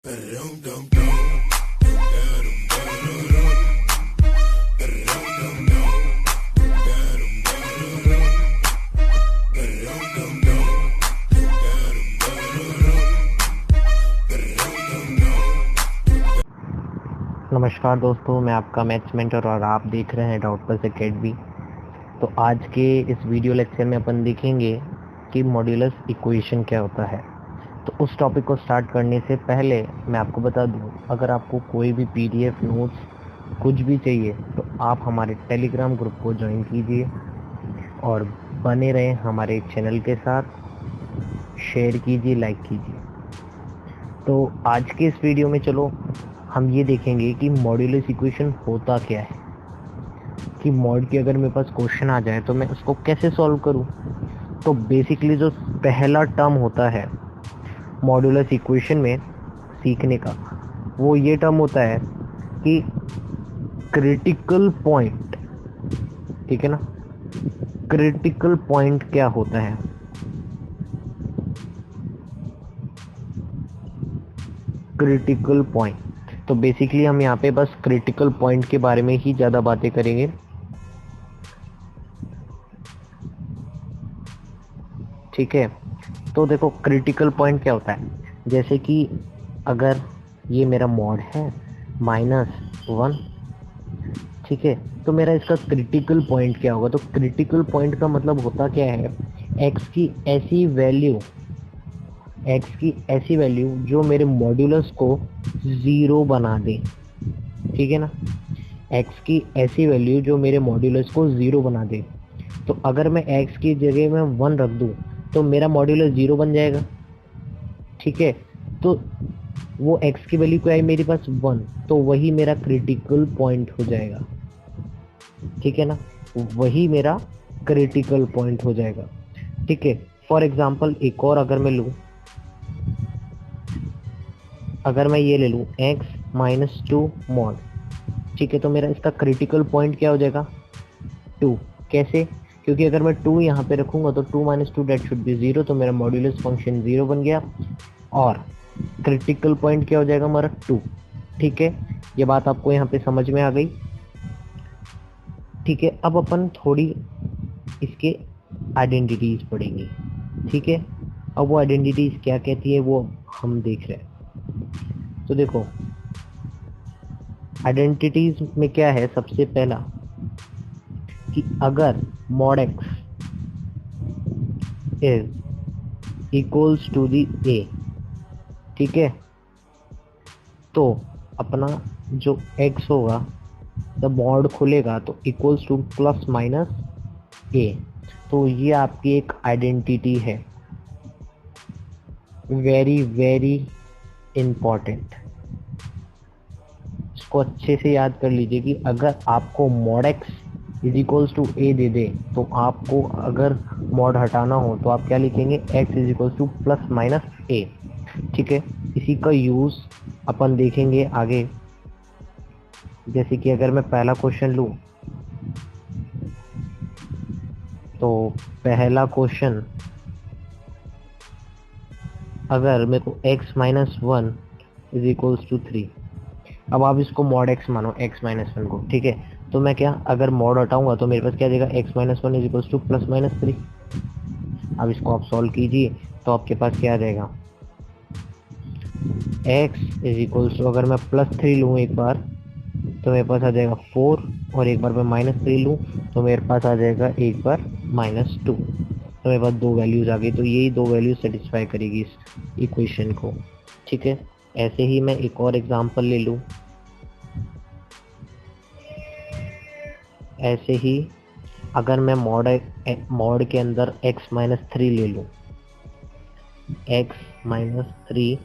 नमस्कार दोस्तों, मैं आपका मैथ्स मेंटर और आप देख रहे हैं डाउटबस एकेडमी। तो आज के इस वीडियो लेक्चर में अपन देखेंगे कि मॉड्यूलस इक्वेशन क्या होता है। तो उस टॉपिक को स्टार्ट करने से पहले मैं आपको बता दूं, अगर आपको कोई भी पीडीएफ नोट्स कुछ भी चाहिए तो आप हमारे टेलीग्राम ग्रुप को ज्वाइन कीजिए और बने रहें हमारे चैनल के साथ, शेयर कीजिए, लाइक कीजिए। तो आज के इस वीडियो में चलो हम ये देखेंगे कि मॉड्यूलस इक्वेशन होता क्या है, कि मॉड की अगर मेरे पास क्वेश्चन आ जाए तो मैं उसको कैसे सॉल्व करूं। तो बेसिकली जो पहला टर्म होता है मॉड्यूलस इक्वेशन में सीखने का, वो ये टर्म होता है कि क्रिटिकल पॉइंट। ठीक है ना, क्रिटिकल पॉइंट क्या होता है? क्रिटिकल पॉइंट, तो बेसिकली हम यहाँ पे बस क्रिटिकल पॉइंट के बारे में ही ज़्यादा बातें करेंगे। ठीक है, तो देखो क्रिटिकल पॉइंट क्या होता है। जैसे कि अगर ये मेरा मॉड है -1, ठीक है, तो मेरा इसका क्रिटिकल पॉइंट क्या होगा? तो क्रिटिकल पॉइंट का मतलब होता क्या है, एक्स की ऐसी वैल्यू जो मेरे मॉड्यूलस को 0 बना दे। ठीक है ना, x की ऐसी वैल्यू जो मेरे मॉड्यूलस को 0 बना दे। तो अगर मैं x की जगह में 1 रख दूं तो मेरा मॉड्यूलस 0 बन जाएगा। ठीक है, तो वो x की वैल्यू क्या है मेरे पास 1, तो वही मेरा क्रिटिकल पॉइंट हो जाएगा। ठीक है ना, वही मेरा क्रिटिकल पॉइंट हो जाएगा। ठीक है, फॉर एग्जांपल एक और अगर मैं लूँ, अगर मैं ये ले लूँ x - 2 मॉड, ठीक है, तो मेरा इसका क्रिटिकल पॉइंट क्या हो जाएगा 2। कैसे? क्योंकि अगर मैं 2 यहाँ पे रखूँगा तो 2 - 2 दैट शुड बी 0, तो मेरा मॉड्यूलस फंक्शन 0 बन गया और क्रिटिकल पॉइंट क्या हो जाएगा हमारा 2। ठीक है, ये बात आपको यहाँ पे समझ में आ गई। ठीक है, अब अपन थोड़ी इसके आइडेंटिटीज पढ़ेंगे। ठीक है, अब वो आइडेंटिटीज क्या कहती है वो हम देख रहे हैं। तो देखो आइडेंटिटीज में क्या है, सबसे पहला कि अगर mod x is equals to the a, ठीक है, तो अपना जो x होगा जब मॉड खुलेगा तो इक्वल्स टू ±a। तो ये आपकी एक आइडेंटिटी है, वेरी वेरी इम्पॉर्टेंट। इसको अच्छे से याद कर लीजिए कि अगर आपको mod x is equals to a दे दे तो आपको अगर मॉड हटाना हो तो आप क्या लिखेंगे, x is equals to ±a। ठीक है, इसी का यूज़ अपन देखेंगे आगे। जैसे कि अगर मैं पहला क्वेश्चन लूँ तो पहला क्वेश्चन, अगर मेरे को x - 1 इज इक्वल्स टू 3, अब आप इसको mod x मानो, x - 1 को। ठीक है, तो मैं क्या, अगर मॉड हटाऊंगा तो मेरे पास क्या देगा, x - 1 इज इक्वल्स टू +-3। अब इसको आप सॉल्व कीजिए तो आपके पास क्या आ जाएगा, x इज इक्वल्स टू, अगर मैं +3 लूँ एक बार तो मेरे पास आ जाएगा 4, और एक बार मैं -3 लूँ तो मेरे पास आ जाएगा एक बार -2। तो मेरे पास 2 वैल्यूज़ आ गई। तो यही 2 वैल्यूज सेटिस्फाई करेगी इस इक्वेशन को। ठीक है, ऐसे ही मैं एक और एग्जांपल ले लूँ। ऐसे ही अगर मैं मॉड के अंदर x - 3 ले लूँ, x - 3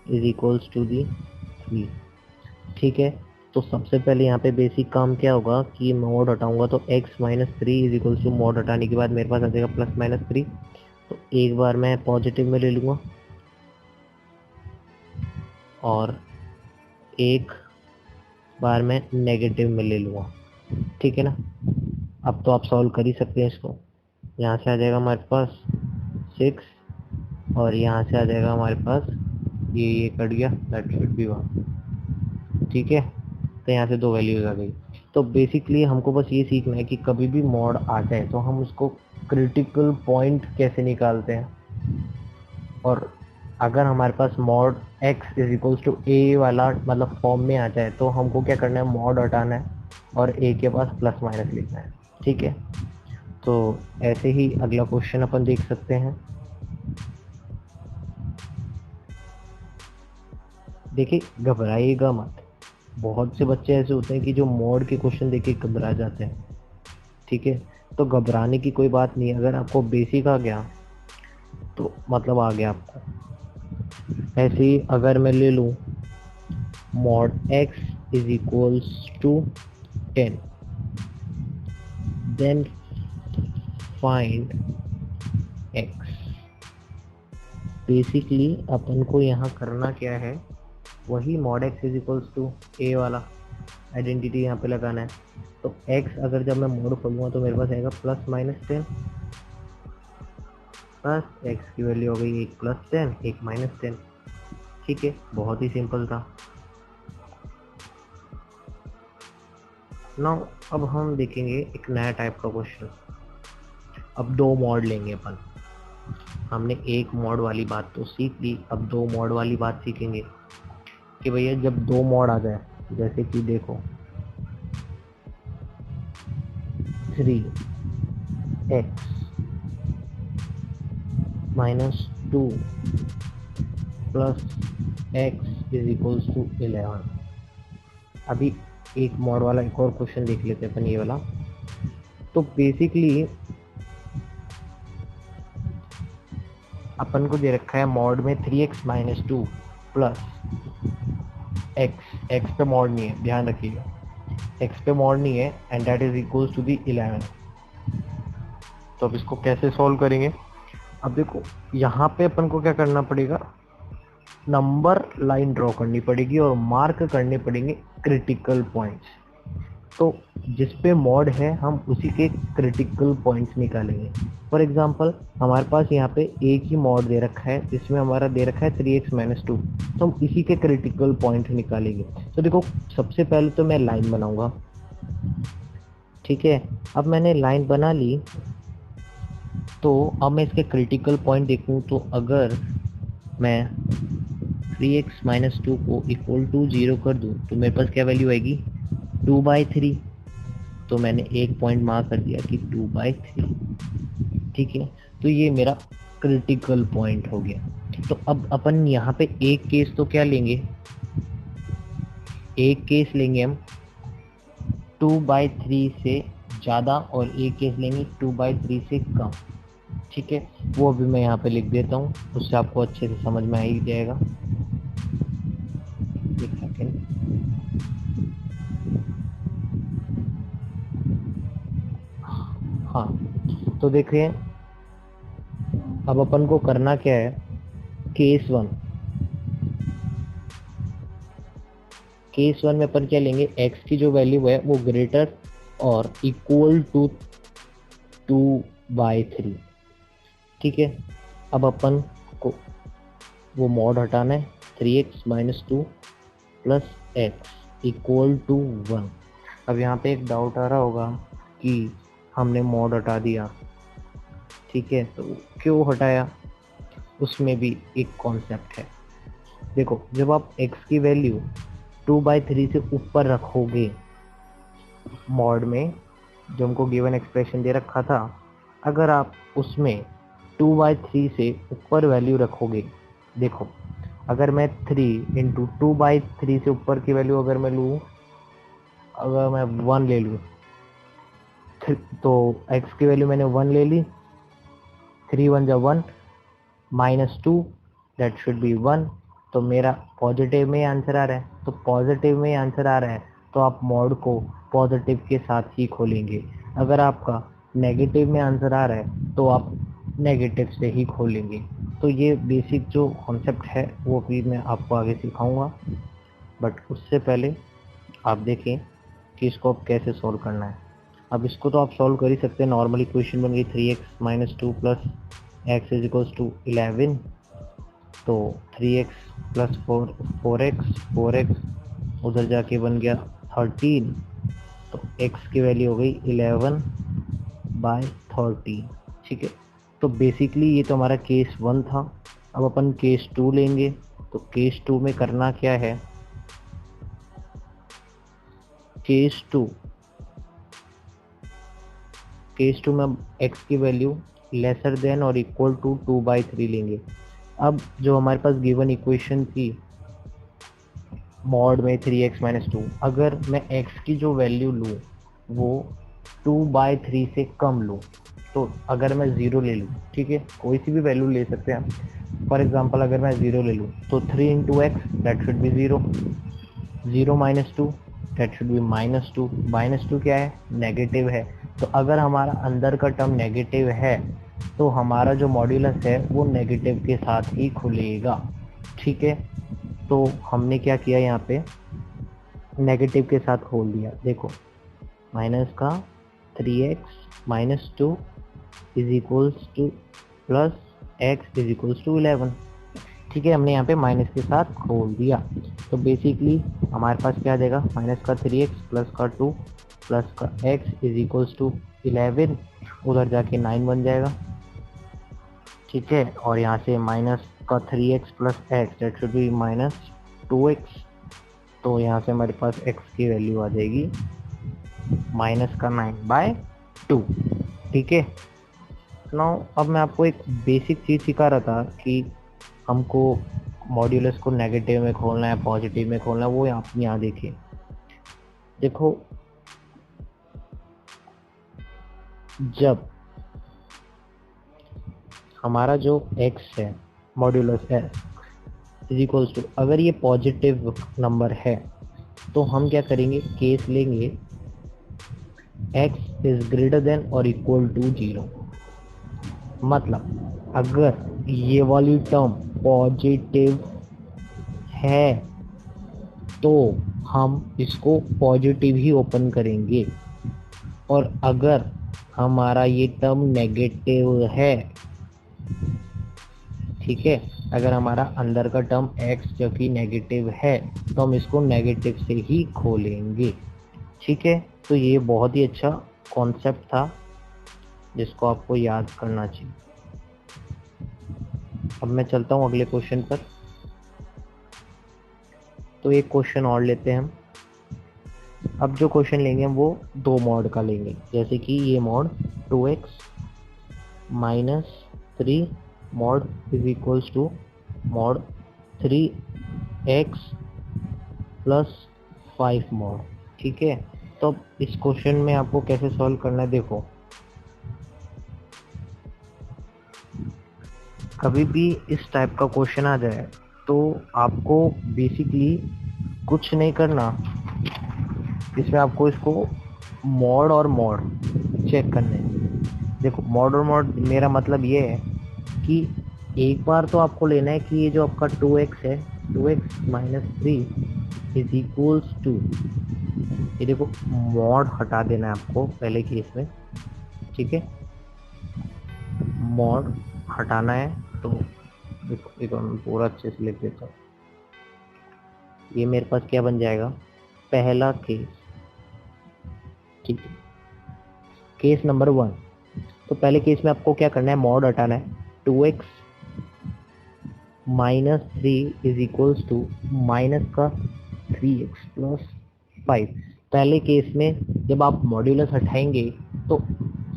is equals to the 3। ठीक है, तो सबसे पहले यहाँ पे बेसिक काम क्या होगा कि मॉड हटाऊंगा तो x - 3 is equals to, mod हटाने के बाद मेरे पास आ जाएगा +-3। तो एक बार मैं पॉजिटिव में ले लूँगा और एक बार मैं नेगेटिव में ले लूँगा। ठीक है ना, अब तो आप सॉल्व कर ही सकते हैं इसको। यहाँ से आ जाएगा हमारे पास 6 और यहाँ से आ जाएगा हमारे पास ये कट गया, दैट शुड बी 1। ठीक है, तो यहाँ से 2 वैल्यूज आ गई। तो बेसिकली हमको बस ये सीखना है कि कभी भी मॉड आ जाए तो हम उसको क्रिटिकल पॉइंट कैसे निकालते हैं। और अगर हमारे पास mod x is equals to A वाला मतलब फॉर्म में आ जाए तो हमको क्या करना है, मॉड हटाना है और a के पास प्लस माइनस लिखना है। ठीक है, तो ऐसे ही अगला क्वेश्चन अपन देख सकते हैं। देखिए, घबराइएगा मत। बहुत से बच्चे ऐसे होते हैं कि जो मॉड के क्वेश्चन देख के घबरा जाते हैं। ठीक है, तो घबराने की कोई बात नहीं है। अगर आपको बेसिक आ गया तो मतलब आ गया आपको। ऐसे ही अगर मैं ले लूँ mod x is equals to 10, then find x। Basically अपन को यहाँ करना क्या है, वही mod x is equals to a वाला आइडेंटिटी यहाँ पे लगाना है। तो x अगर जब मैं मोड खोलूँगा तो मेरे पास आएगा प्लस माइनस 10, प्लस x की वैल्यू हो गई एक प्लस 10 एक माइनस 10। ठीक है, बहुत ही सिंपल था। नाउ अब हम देखेंगे एक नया टाइप का क्वेश्चन। अब 2 मॉड लेंगे अपन। हमने एक मॉड वाली बात तो सीख ली, अब 2 मॉड वाली बात सीखेंगे कि भैया जब 2 मॉड आ जाए, जैसे कि देखो 3x minus 2 plus x is equals to 11। अभी एक मॉड वाला एक और क्वेश्चन देख लेते हैं अपन, ये वाला। तो बेसिकली अपन को दे रखा है मॉड में 3x माइनस 2 प्लस x पे मॉड नहीं है, ध्यान रखिएगा, x पे मॉड नहीं है, and that is equals to the 11। तो अब इसको कैसे सॉल्व करेंगे। अब देखो यहाँ पे अपन को क्या करना पड़ेगा, नंबर लाइन ड्रॉ करनी पड़ेगी और मार्क करने पड़ेंगे क्रिटिकल पॉइंट्स। तो जिस पे मॉड है हम उसी के क्रिटिकल पॉइंट्स निकालेंगे। फॉर एग्जांपल हमारे पास यहाँ पे एक ही मॉड दे रखा है, इसमें हमारा दे रखा है 3x माइनस 2, तो हम इसी के क्रिटिकल पॉइंट निकालेंगे। तो देखो सबसे पहले तो मैं लाइन बनाऊंगा। ठीक है, अब मैंने लाइन बना ली, तो अब मैं इसके क्रिटिकल पॉइंट देखूं तो अगर मैं 3x माइनस 2 को इक्वल टू 0 कर दूं तो मेरे पास क्या वैल्यू आएगी, 2/3। तो मैंने एक पॉइंट मार्क कर दिया कि 2/3। ठीक है, तो ये मेरा क्रिटिकल पॉइंट हो गया। तो अब अपन यहाँ पे एक केस तो क्या लेंगे, एक केस लेंगे हम 2/3 से ज़्यादा और एक केस लेंगे 2/3 से कम। ठीक है, वो अभी मैं यहाँ पे लिख देता हूँ, उससे आपको अच्छे से समझ में आ ही जाएगा। एक सेकेंड। हाँ, तो देखिए अब अपन को करना क्या है, केस 1 में अपन क्या लेंगे, x की जो वैल्यू है वो ग्रेटर और इक्वल टू 2/3। ठीक है, अब अपन को वो मॉड हटाना है, 3x minus 2 plus x equal to 1। अब यहाँ पे एक डाउट आ रहा होगा कि हमने मॉड हटा दिया। ठीक है, तो क्यों हटाया, उसमें भी एक कॉन्सेप्ट है। देखो जब आप x की वैल्यू 2/3 से ऊपर रखोगे मॉड में, जो हमको गिवन एक्सप्रेशन दे रखा था, अगर आप उसमें 2/3 से ऊपर वैल्यू रखोगे, देखो अगर मैं 3 इंटू 2/3 से ऊपर की वैल्यू अगर मैं लूँ, अगर मैं 1 ले लूँ, तो x की वैल्यू मैंने 1 ले ली, 3 1 जा 1 माइनस 2 दैट शुड बी 1। तो मेरा पॉजिटिव में आंसर आ रहा है, तो पॉजिटिव में आंसर आ रहा है तो आप मॉड को पॉजिटिव के साथ ही खोलेंगे। अगर आपका नेगेटिव में आंसर आ रहा है तो आप नेगेटिव से ही खोलेंगे। तो ये बेसिक जो कॉन्सेप्ट है वो भी मैं आपको आगे सिखाऊंगा, बट उससे पहले आप देखें कि इसको अब कैसे सॉल्व करना है। अब इसको तो आप सॉल्व कर ही सकते हैं, नॉर्मल इक्वेशन बन गई 3x minus 2 plus x is equals to 11। तो 3x प्लस 4x उधर जाके बन गया 13, तो x की वैल्यू हो गई 11/13। ठीक है, तो बेसिकली ये तो हमारा केस 1 था। अब अपन केस 2 लेंगे। तो केस 2 में करना क्या है, केस 2 में अब x की वैल्यू लेसर देन और इक्वल टू 2/3 लेंगे। अब जो हमारे पास गिवन इक्वेशन थी मॉड में 3x - 2, अगर मैं x की जो वैल्यू लूँ वो 2/3 से कम लूँ, तो अगर मैं 0 ले लूँ, ठीक है, कोई सी भी वैल्यू ले सकते हैं हम। फॉर एग्जांपल अगर मैं 0 ले लूँ तो 3 × x that should B 0, 0 - 2 that should B -2। -2 क्या है, नेगेटिव है। तो अगर हमारा अंदर का टर्म नेगेटिव है तो हमारा जो मॉड्यूलस है वो नेगेटिव के साथ ही खुलेगा। ठीक है, तो हमने क्या किया, यहाँ पे नेगेटिव के साथ खोल दिया। देखो माइनस का 3x - 2 is equals to plus x is equals to 11। ठीक है, हमने यहाँ पे माइनस के साथ खोल दिया। तो बेसिकली हमारे पास क्या आ जाएगा, माइनस का 3x प्लस का 2 प्लस का x इज इक्वल्स टू 11, उधर जाके 9 बन जाएगा। ठीक है, और यहाँ से माइनस का 3x plus x that should B -2x, तो यहाँ से हमारे पास x की वैल्यू आ जाएगी -9/2। ठीक है, नाउ अब मैं आपको एक बेसिक चीज़ सिखा रहा था कि हमको मॉड्यूलस को नेगेटिव में खोलना है पॉजिटिव में खोलना है, वो आप यहाँ देखिए। देखो जब हमारा जो x है मॉड्यूलस है इज इक्वल्स टू, अगर ये पॉजिटिव नंबर है तो हम क्या करेंगे, केस लेंगे x इज ग्रेटर देन और इक्वल टू 0। मतलब अगर ये वाली टर्म पॉजिटिव है तो हम इसको पॉजिटिव ही ओपन करेंगे, और अगर हमारा ये टर्म नेगेटिव है, ठीक है, अगर हमारा अंदर का टर्म x जो कि नेगेटिव है तो हम इसको नेगेटिव से ही खोलेंगे। ठीक है, तो ये बहुत ही अच्छा कॉन्सेप्ट था जिसको आपको याद करना चाहिए। अब मैं चलता हूँ अगले क्वेश्चन पर। तो एक क्वेश्चन और लेते हैं हम। अब जो क्वेश्चन लेंगे हम वो 2 मॉड का लेंगे, जैसे कि ये mod 2x - 3 mod is equals to mod 3x plus 5 mod. ठीक है, तो इस क्वेश्चन में आपको कैसे सॉल्व करना है, देखो कभी भी इस टाइप का क्वेश्चन आ जाए तो आपको बेसिकली कुछ नहीं करना, इसमें आपको इसको मॉड और मॉड चेक करने हैं। देखो मॉड और मॉड मेरा मतलब ये है कि एक बार तो आपको लेना है कि ये जो आपका 2x है, 2x - 3 इज इक्वल्स टू, ये देखो मॉड हटा देना है आपको पहले केस में। ठीक है, मॉड हटाना है, तो देखो एक मैं पूरा अच्छे से लिख देता हूँ। ये मेरे पास क्या बन जाएगा, पहला केस। ठीक है, केस नंबर 1। तो पहले केस में आपको क्या करना है, मॉड हटाना है। 2x - 3 is equals to minus का 3x प्लस 5। पहले केस में जब आप मॉड्यूलस हटाएंगे तो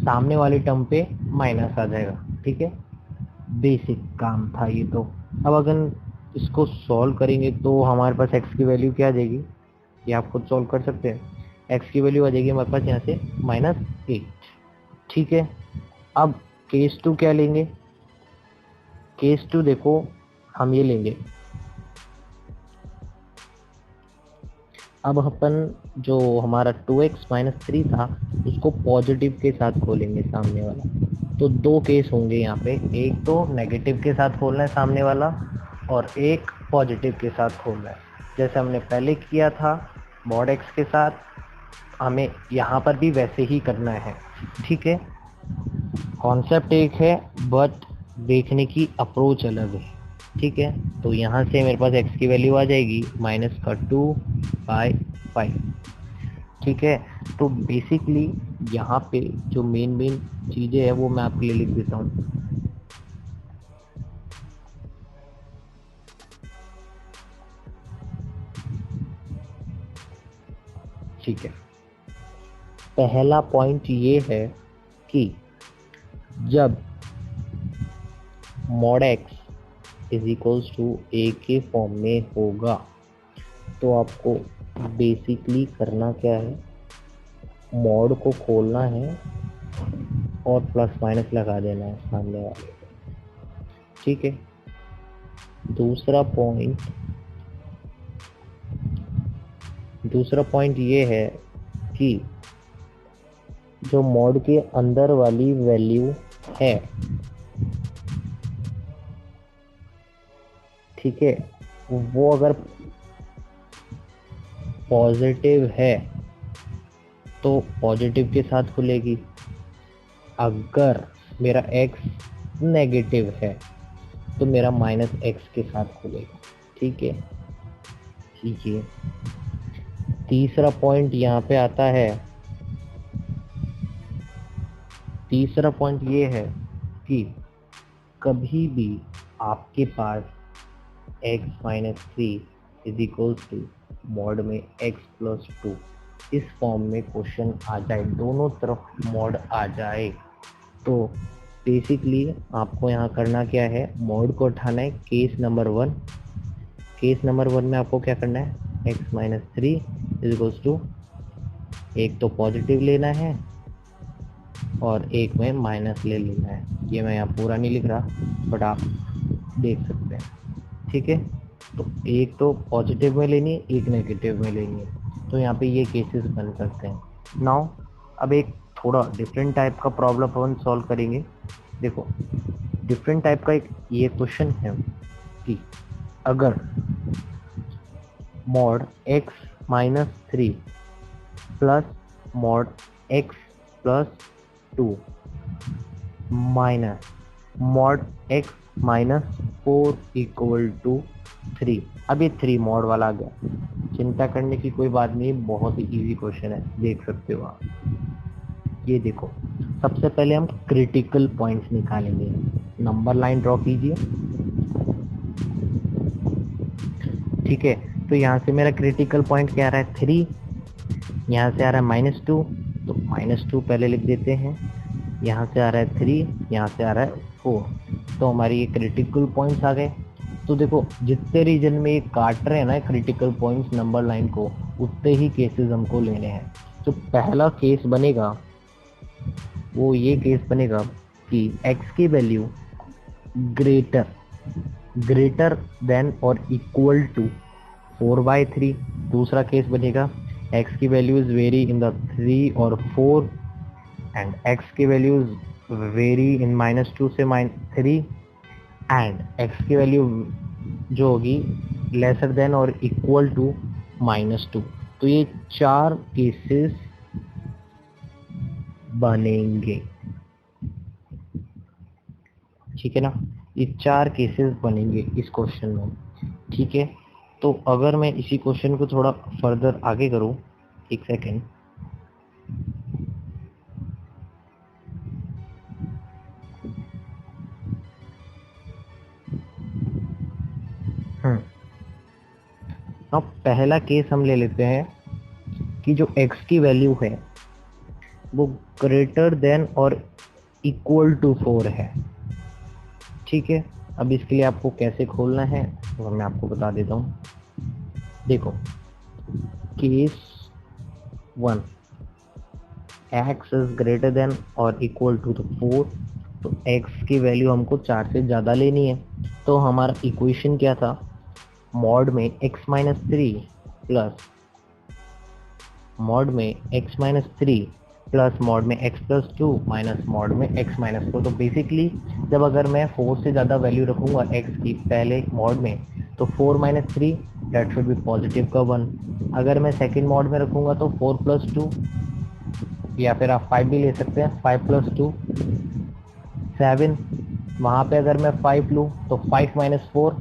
सामने वाले टर्म पे माइनस आ जाएगा। ठीक है, बेसिक काम था ये। तो अब अगर इसको सॉल्व करेंगे तो हमारे पास x की वैल्यू क्या आ जाएगी, ये आप खुद सॉल्व कर सकते हैं। x की वैल्यू आ जाएगी हमारे पास यहाँ से -8। ठीक है, अब केस 2 क्या लेंगे, केस 2 देखो हम ये लेंगे। अब अपन जो हमारा 2x - 3 था उसको पॉजिटिव के साथ खोलेंगे सामने वाला। तो 2 केस होंगे यहाँ पे, एक तो नेगेटिव के साथ खोलना है सामने वाला और एक पॉजिटिव के साथ खोलना है। जैसे हमने पहले किया था मॉड x के साथ, हमें यहाँ पर भी वैसे ही करना है। ठीक है, कॉन्सेप्ट एक है बट देखने की अप्रोच अलग है। ठीक है, तो यहाँ से मेरे पास x की वैल्यू आ जाएगी -2/5। ठीक है, तो बेसिकली यहाँ पे जो मेन चीज़ें है वो मैं आपके लिए लिख देता हूँ। ठीक है, पहला पॉइंट ये है कि जब mod x is equals to a के फॉर्म में होगा तो आपको बेसिकली करना क्या है, मॉड को खोलना है और प्लस माइनस लगा देना है सामने वाले। ठीक है, दूसरा पॉइंट ये है कि जो मॉड के अंदर वाली वैल्यू है, ठीक है, वो अगर पॉजिटिव है तो पॉजिटिव के साथ खुलेगी, अगर मेरा x नेगेटिव है तो मेरा -x के साथ खुलेगा। ठीक है, ठीक है, तीसरा पॉइंट यहाँ पे आता है। तीसरा पॉइंट ये है कि कभी भी आपके पास x-3 is equals to mod में x+2 इस फॉर्म में क्वेश्चन आ जाए, दोनों तरफ मॉड आ जाए, तो बेसिकली आपको यहाँ करना क्या है, मॉड को उठाना है केस नंबर 1। केस नंबर 1 में आपको क्या करना है, x-3 इज इक्वल्स टू, एक तो पॉजिटिव लेना है और एक में माइनस ले लेना है। ये मैं यहाँ पूरा नहीं लिख रहा बट आप देख सकते हैं। ठीक है, तो एक तो पॉजिटिव में लेनी है, एक नेगेटिव में लेनी है, तो यहाँ पे ये केसेस बन सकते हैं। नाउ अब एक थोड़ा डिफरेंट टाइप का प्रॉब्लम अपन सॉल्व करेंगे। देखो, डिफरेंट टाइप का एक ये क्वेश्चन है कि अगर mod x-3 plus mod x+2 minus mod x-4 equal to 3। अब ये 3 मॉड वाला आ गया, चिंता करने की कोई बात नहीं, बहुत ही इजी क्वेश्चन है, देख सकते हो आप। ये देखो, सबसे पहले हम क्रिटिकल पॉइंट्स निकालेंगे। नंबर लाइन ड्रॉ कीजिए। ठीक है, तो यहाँ से मेरा क्रिटिकल पॉइंट क्या आ रहा है, 3, यहाँ से आ रहा है -2, तो -2 पहले लिख देते हैं, यहाँ से आ रहा है 3, यहाँ से आ रहा है 4, तो हमारी ये क्रिटिकल पॉइंट्स आ गए। तो देखो, जितने रीजन में ये काट रहे हैं ना क्रिटिकल पॉइंट्स नंबर लाइन को, उतने ही केसेस हमको लेने हैं। तो पहला केस बनेगा वो ये केस बनेगा कि x की वैल्यू ग्रेटर देन और इक्वल टू 4/3। दूसरा केस बनेगा x की value is very in the 3 और 4 एंड x की वैल्यू वेरी इन -2 से -3 एंड x की वैल्यू जो होगी लेसर देन और इक्वल टू -2। तो ये 4 केसेस बनेंगे। ठीक है ना, ये 4 केसेस बनेंगे इस क्वेश्चन में। ठीक है, तो अगर मैं इसी क्वेश्चन को थोड़ा फर्दर आगे करूं, एक सेकेंड, अब पहला केस हम ले लेते हैं कि जो x की वैल्यू है वो ग्रेटर देन और इक्वल टू 4 है। ठीक है, अब इसके लिए आपको कैसे खोलना है वो मैं आपको बता देता हूँ। देखो, case 1, x is greater than और इक्वल टू 4, तो x की वैल्यू हमको 4 से ज़्यादा लेनी है। तो हमारा इक्वेशन क्या था, मॉड में x-3 प्लस मॉड में x-3 प्लस मॉड में x+2 माइनस मॉड में x-4। तो बेसिकली जब अगर मैं 4 से ज़्यादा वैल्यू रखूँगा x की पहले मॉड में, तो 4 - 3 दैट शुड बी पॉजिटिव का 1। अगर मैं सेकेंड मॉड में रखूँगा तो 4+2, या फिर आप 5 भी ले सकते हैं, 5+2 7 वहाँ पे अगर मैं 5 लूँ तो 5 माइनस 4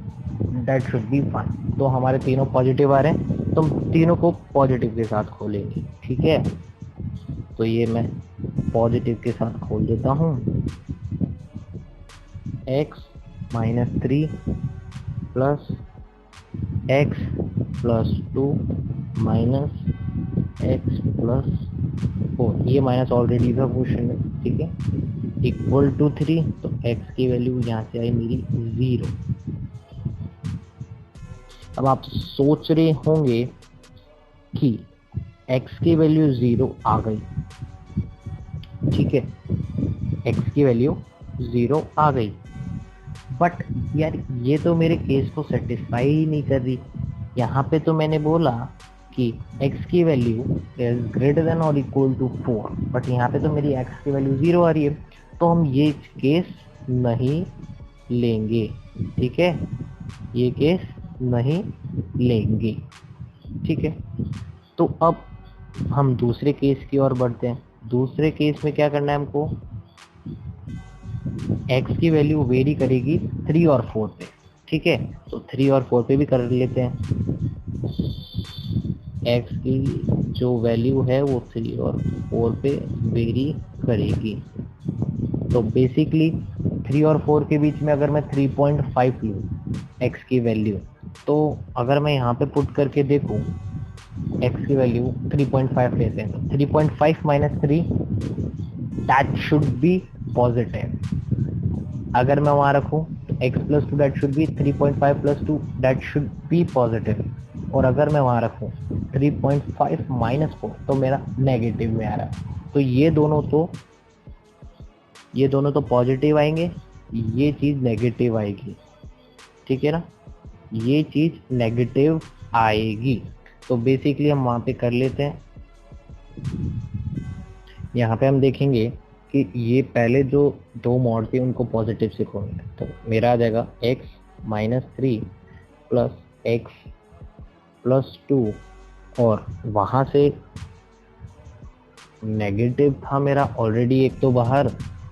दैट शुड बी 1। तो हमारे तीनों पॉजिटिव आ रहे हैं, तो हम तीनों को पॉजिटिव के साथ खोलेंगे। ठीक है, तो ये मैं पॉजिटिव के साथ खोल देता हूँ। x minus 3 plus x plus 2 minus x plus 4, ये माइनस ऑलरेडी था क्वेश्चन में। ठीक है, इक्वल टू 3, तो x की वैल्यू यहाँ से आई मेरी 0। अब आप सोच रहे होंगे कि x की वैल्यू 0 आ गई। ठीक है, x की वैल्यू 0 आ गई, बट यार ये तो मेरे केस को सेटिस्फाई ही नहीं कर रही। यहाँ पे तो मैंने बोला कि x की वैल्यू इज ग्रेटर देन और इक्वल टू 4, बट यहाँ पे तो मेरी x की वैल्यू 0 आ रही है, तो हम ये केस नहीं लेंगे। ठीक है, ये केस नहीं लेंगे। ठीक है, तो अब हम दूसरे केस की ओर बढ़ते हैं। दूसरे केस में क्या करना है हमको, x की वैल्यू वेरी करेगी 3 और 4 पे। ठीक है, तो 3 और 4 पे भी कर लेते हैं। x की जो वैल्यू है वो 3 और 4 पे वेरी करेगी। तो बेसिकली 3 और 4 के बीच में अगर मैं 3.5 लूँ x की वैल्यू, तो अगर मैं यहाँ पे पुट करके देखूँ x की वैल्यू 3.5 लेते हैं, तो 3.5 minus 3 that should B positive. अगर मैं वहाँ रखूँ तो x plus 2 that should B 3.5 plus 2 that should B positive. और अगर मैं वहाँ रखूँ 3.5 माइनस 4 तो मेरा नेगेटिव में आ रहा है। तो ये दोनों तो पॉजिटिव आएंगे, ये चीज़ नेगेटिव आएगी। ठीक है ना, ये चीज़ नेगेटिव आएगी। तो बेसिकली हम वहाँ पे कर लेते हैं। यहाँ पे हम देखेंगे कि ये पहले जो दो मॉड थे उनको पॉजिटिव से खोलना है, तो मेरा आ जाएगा x minus 3 plus x plus 2, और वहाँ से नेगेटिव था मेरा ऑलरेडी एक तो बाहर,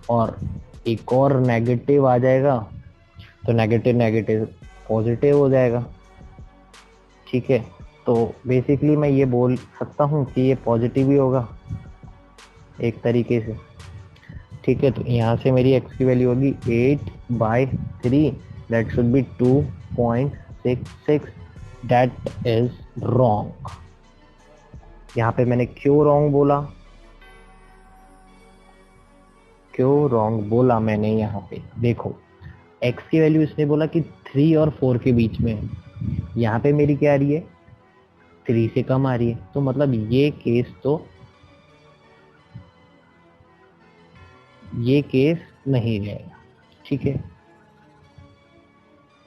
और एक और नेगेटिव आ जाएगा, तो नेगेटिव नेगेटिव पॉजिटिव हो जाएगा। ठीक है, तो बेसिकली मैं ये बोल सकता हूँ कि ये पॉजिटिव ही होगा एक तरीके से। ठीक है, तो यहाँ से मेरी x की वैल्यू होगी 8/3, that should B 2.66, that is wrong. यहाँ पे मैंने क्यों रॉन्ग बोला मैंने यहाँ पे देखो, x की वैल्यू इसने बोला कि 3 और 4 के बीच में है, यहाँ पे मेरी क्या आ रही है 3 से कम आ रही है, तो मतलब ये केस नहीं रहेगा। ठीक है,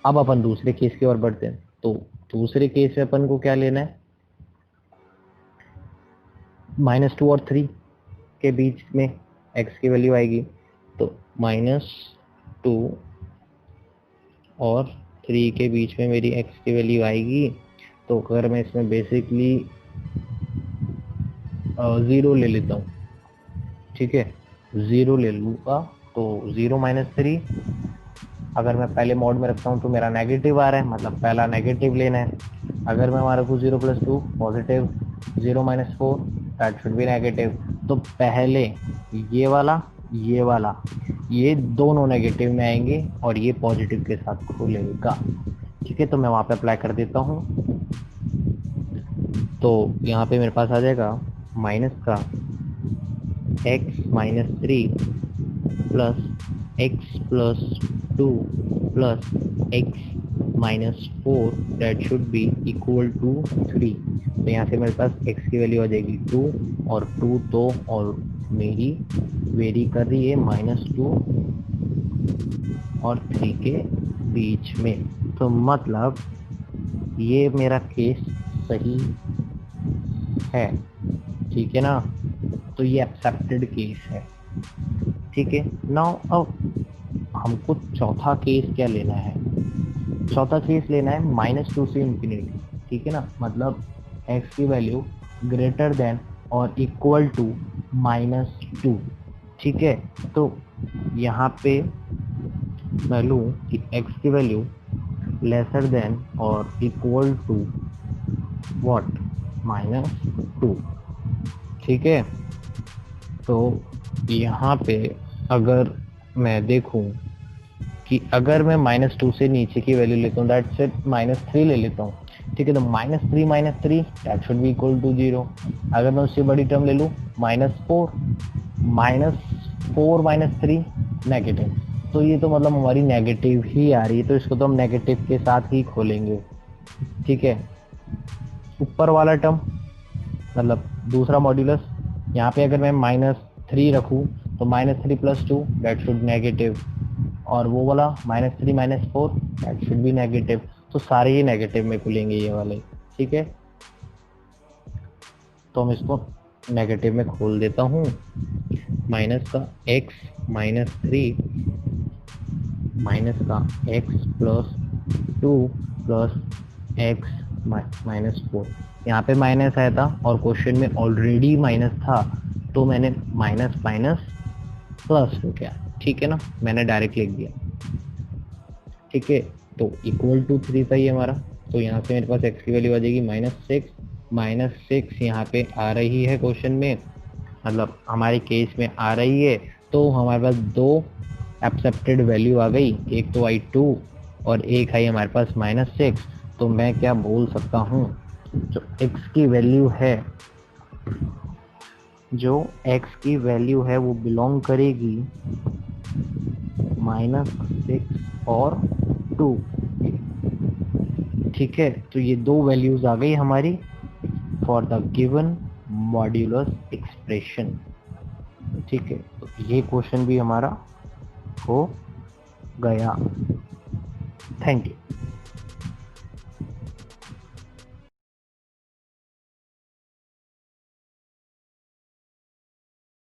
अब अपन दूसरे केस की ओर बढ़ते हैं। तो दूसरे केस में अपन को क्या लेना है, -2 और 3 के बीच में x की वैल्यू आएगी, तो -2 और 3 के बीच में मेरी x की वैल्यू आएगी। तो अगर मैं इसमें बेसिकली 0 ले लेता हूँ, ठीक है 0 ले लूँगा, तो 0 माइनस 3 अगर मैं पहले मोड में रखता हूँ तो मेरा नेगेटिव आ रहा है, मतलब पहला नेगेटिव लेना है। अगर मैं वहाँ रखूँ 0 plus 2 positive, 0 minus 4 that should B negative. तो पहले ये वाला ये दोनों नेगेटिव में आएंगे और ये पॉजिटिव के साथ खुलेगा। ठीक है, तो मैं वहाँ पे अप्लाई कर देता हूँ। तो यहाँ पे मेरे पास आ जाएगा माइनस का x minus 3 plus x plus 2 plus x minus 4 that should be equal to 3। तो यहाँ से मेरे पास x की वैल्यू आ जाएगी 2, और 2 तो और मेरी वेरी कर रही है -2 और 3 के बीच में। तो मतलब ये मेरा केस सही है। ठीक है ना, तो ये एक्सेप्टेड केस है। ठीक है, नाउ अब हमको चौथा केस क्या लेना है, चौथा केस लेना है -2 से इंफिनिटी। ठीक है ना, मतलब x की वैल्यू ग्रेटर देन और इक्वल टू -2। ठीक है, तो यहाँ पे मैं लूँ कि x की वैल्यू लेसर देन और इक्वल टू व्हाट, -2। ठीक है, तो यहाँ पे अगर मैं देखूं कि अगर मैं -2 से नीचे की वैल्यू लेता हूँ, दैट्स इट -3 ले लेता हूँ, ठीक है, तो -3 that should be equal to 0। अगर मैं उससे बड़ी टर्म ले लूँ -4, -3 नेगेटिव, तो ये तो मतलब हमारी नेगेटिव ही आ रही है, तो इसको तो हम नेगेटिव के साथ ही खोलेंगे। ठीक है, ऊपर वाला टर्म मतलब दूसरा मॉड्यूलस, यहाँ पे अगर मैं -3 रखूँ तो -3 + 2 दैट शुड नेगेटिव, और वो वाला -3 -4 दैट शुड बी नेगेटिव, तो सारे ही नेगेटिव में खुलेंगे ये वाले। ठीक है, तो हम इसको नेगेटिव में खोल देता हूँ। माइनस का x -3 माइनस का x + 2 + x -4, यहाँ पे माइनस आया था और क्वेश्चन में ऑलरेडी माइनस था, तो मैंने माइनस माइनस प्लस हो गया। ठीक है ना, मैंने डायरेक्ट लिख दिया। ठीक है, तो इक्वल टू 3 था ये हमारा, तो यहाँ से मेरे पास x की वैल्यू आ जाएगी -6 यहाँ पे आ रही है क्वेश्चन में, मतलब हमारे केस में आ रही है, तो हमारे पास दो एक्सेप्टेड वैल्यू आ गई, एक तो आई 2 और एक आई हमारे पास -6। तो मैं क्या बोल सकता हूँ, जो x की वैल्यू है, वो बिलोंग करेगी -6 और 2। ठीक है, तो ये दो वैल्यूज आ गई हमारी for the given modulus expression. ठीक है, तो ये क्वेश्चन भी हमारा हो गया। Thank you.